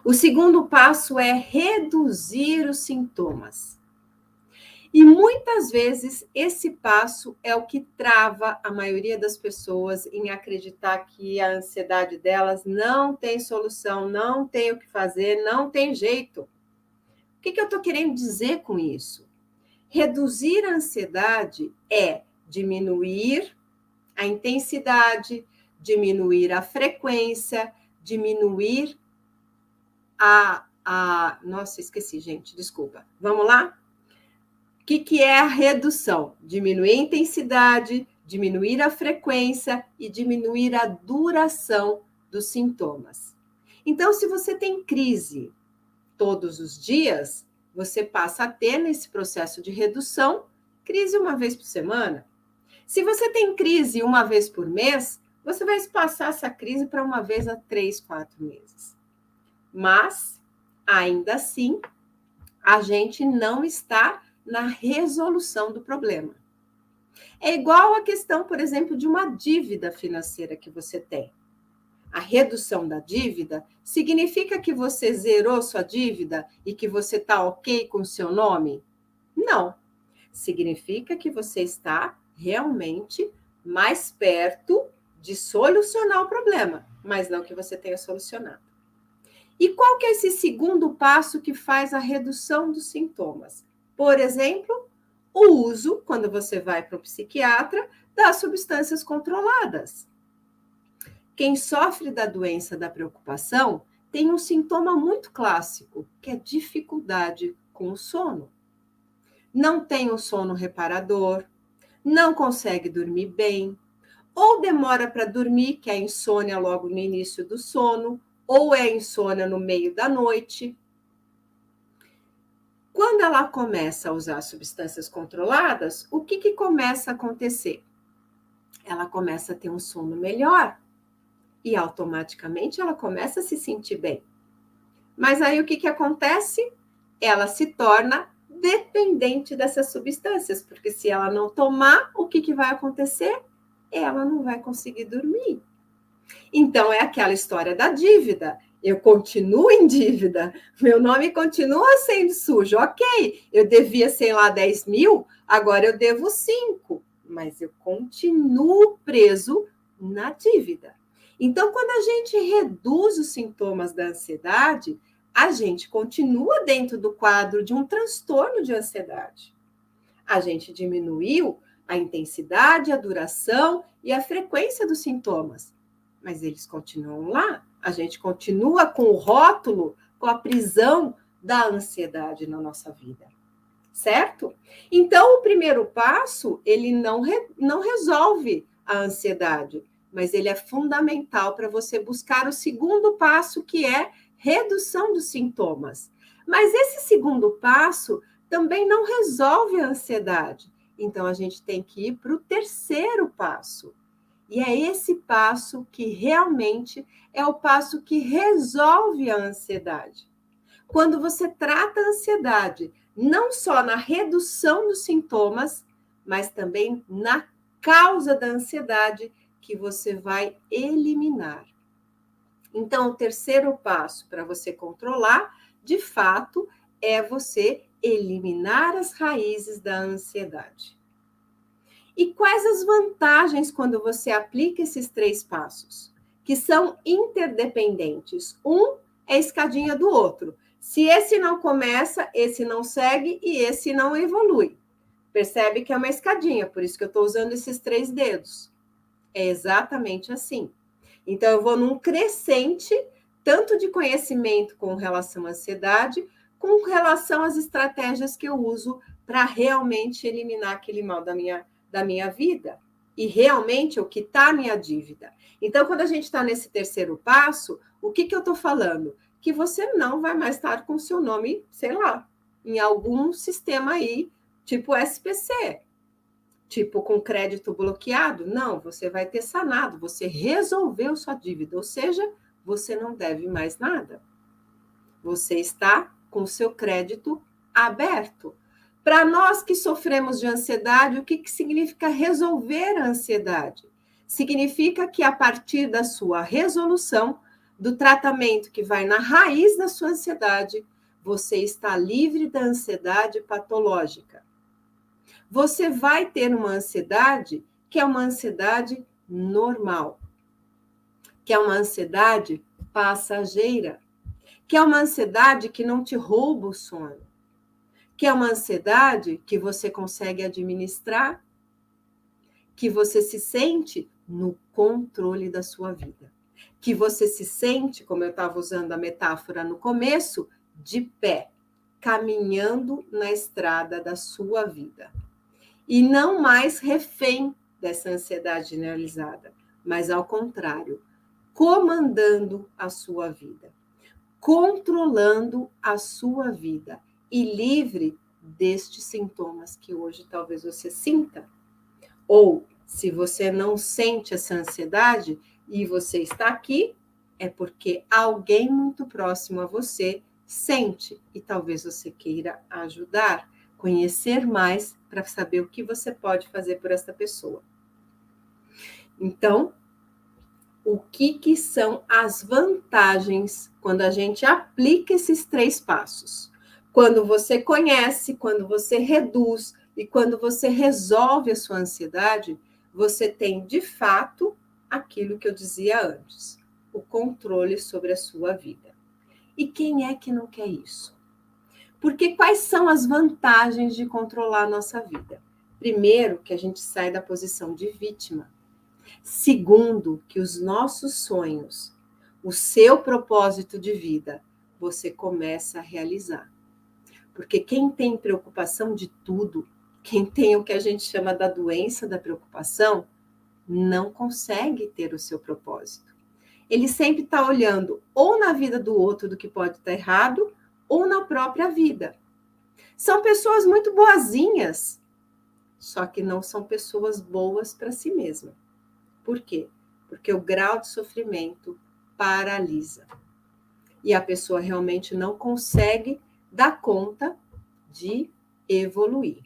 O segundo passo é reduzir os sintomas. E muitas vezes esse passo é o que trava a maioria das pessoas em acreditar que a ansiedade delas não tem solução, não tem o que fazer, não tem jeito. O que eu estou querendo dizer com isso? Reduzir a ansiedade é diminuir a intensidade, diminuir a frequência, diminuir Nossa, esqueci, gente, desculpa. Vamos lá? O que é a redução? Diminuir a intensidade, diminuir a frequência e diminuir a duração dos sintomas. Então, se você tem crise todos os dias, você passa a ter nesse processo de redução crise uma vez por semana. Se você tem crise uma vez por mês, você vai passar essa crise para uma vez a 3, 4 meses. Mas, ainda assim, a gente não está na resolução do problema. É igual a questão, por exemplo, de uma dívida financeira que você tem. A redução da dívida significa que você zerou sua dívida e que você está ok com o seu nome? Não. Significa que você está realmente mais perto de solucionar o problema, mas não que você tenha solucionado. E qual que é esse segundo passo que faz a redução dos sintomas? Por exemplo, o uso, quando você vai para o psiquiatra, das substâncias controladas. Quem sofre da doença da preocupação tem um sintoma muito clássico, que é dificuldade com o sono. Não tem um sono reparador, não consegue dormir bem, ou demora para dormir, que é a insônia logo no início do sono, ou é insônia no meio da noite. Quando ela começa a usar substâncias controladas, o que começa a acontecer? Ela começa a ter um sono melhor e automaticamente ela começa a se sentir bem. Mas aí o que acontece? Ela se torna dependente dessas substâncias, porque se ela não tomar, o que vai acontecer? Ela não vai conseguir dormir. Então, é aquela história da dívida. Eu continuo em dívida, meu nome continua sendo sujo. Ok, eu devia, sei lá, 10 mil, agora eu devo 5, mas eu continuo preso na dívida. Então, quando a gente reduz os sintomas da ansiedade, a gente continua dentro do quadro de um transtorno de ansiedade. A gente diminuiu a intensidade, a duração e a frequência dos sintomas, mas eles continuam lá. A gente continua com o rótulo, com a prisão da ansiedade na nossa vida, certo? Então, o primeiro passo, ele não resolve a ansiedade, mas ele é fundamental para você buscar o segundo passo, que é redução dos sintomas. Mas esse segundo passo também não resolve a ansiedade. Então, a gente tem que ir para o terceiro passo. E é esse passo que realmente é o passo que resolve a ansiedade. Quando você trata a ansiedade, não só na redução dos sintomas, mas também na causa da ansiedade que você vai eliminar. Então, o terceiro passo para você controlar, de fato, é você eliminar as raízes da ansiedade. E quais as vantagens quando você aplica esses 3 passos? Que são interdependentes. Um é a escadinha do outro. Se esse não começa, esse não segue e esse não evolui. Percebe que é uma escadinha, por isso que eu estou usando esses 3 dedos. É exatamente assim. Então, eu vou num crescente, tanto de conhecimento com relação à ansiedade, com relação às estratégias que eu uso para realmente eliminar aquele mal da minha vida e realmente o que está a minha dívida. Então, quando a gente está nesse terceiro passo, o que eu estou falando? Que você não vai mais estar com o seu nome, sei lá, em algum sistema aí, tipo SPC, tipo com crédito bloqueado. Não, você vai ter sanado, você resolveu sua dívida, ou seja, você não deve mais nada. Você está com o seu crédito aberto. Para nós que sofremos de ansiedade, o que significa resolver a ansiedade? Significa que a partir da sua resolução, do tratamento que vai na raiz da sua ansiedade, você está livre da ansiedade patológica. Você vai ter uma ansiedade que é uma ansiedade normal, que é uma ansiedade passageira, que é uma ansiedade que não te rouba o sono, que é uma ansiedade que você consegue administrar, que você se sente no controle da sua vida, que você se sente, como eu estava usando a metáfora no começo, de pé, caminhando na estrada da sua vida. E não mais refém dessa ansiedade generalizada, mas ao contrário, comandando a sua vida, controlando a sua vida e livre destes sintomas que hoje talvez você sinta. Ou, se você não sente essa ansiedade e você está aqui, é porque alguém muito próximo a você sente e talvez você queira ajudar, conhecer mais para saber o que você pode fazer por essa pessoa. Então, o que são as vantagens quando a gente aplica esses 3 passos? Quando você conhece, quando você reduz e quando você resolve a sua ansiedade, você tem, de fato, aquilo que eu dizia antes, o controle sobre a sua vida. E quem é que não quer isso? Porque quais são as vantagens de controlar a nossa vida? Primeiro, que a gente sai da posição de vítima. Segundo, que os nossos sonhos, o seu propósito de vida, você começa a realizar. Porque quem tem preocupação de tudo, quem tem o que a gente chama da doença da preocupação, não consegue ter o seu propósito. Ele sempre está olhando ou na vida do outro do que pode estar errado, ou na própria vida. São pessoas muito boazinhas, só que não são pessoas boas para si mesmas. Por quê? Porque o grau de sofrimento paralisa. E a pessoa realmente não consegue dar conta de evoluir.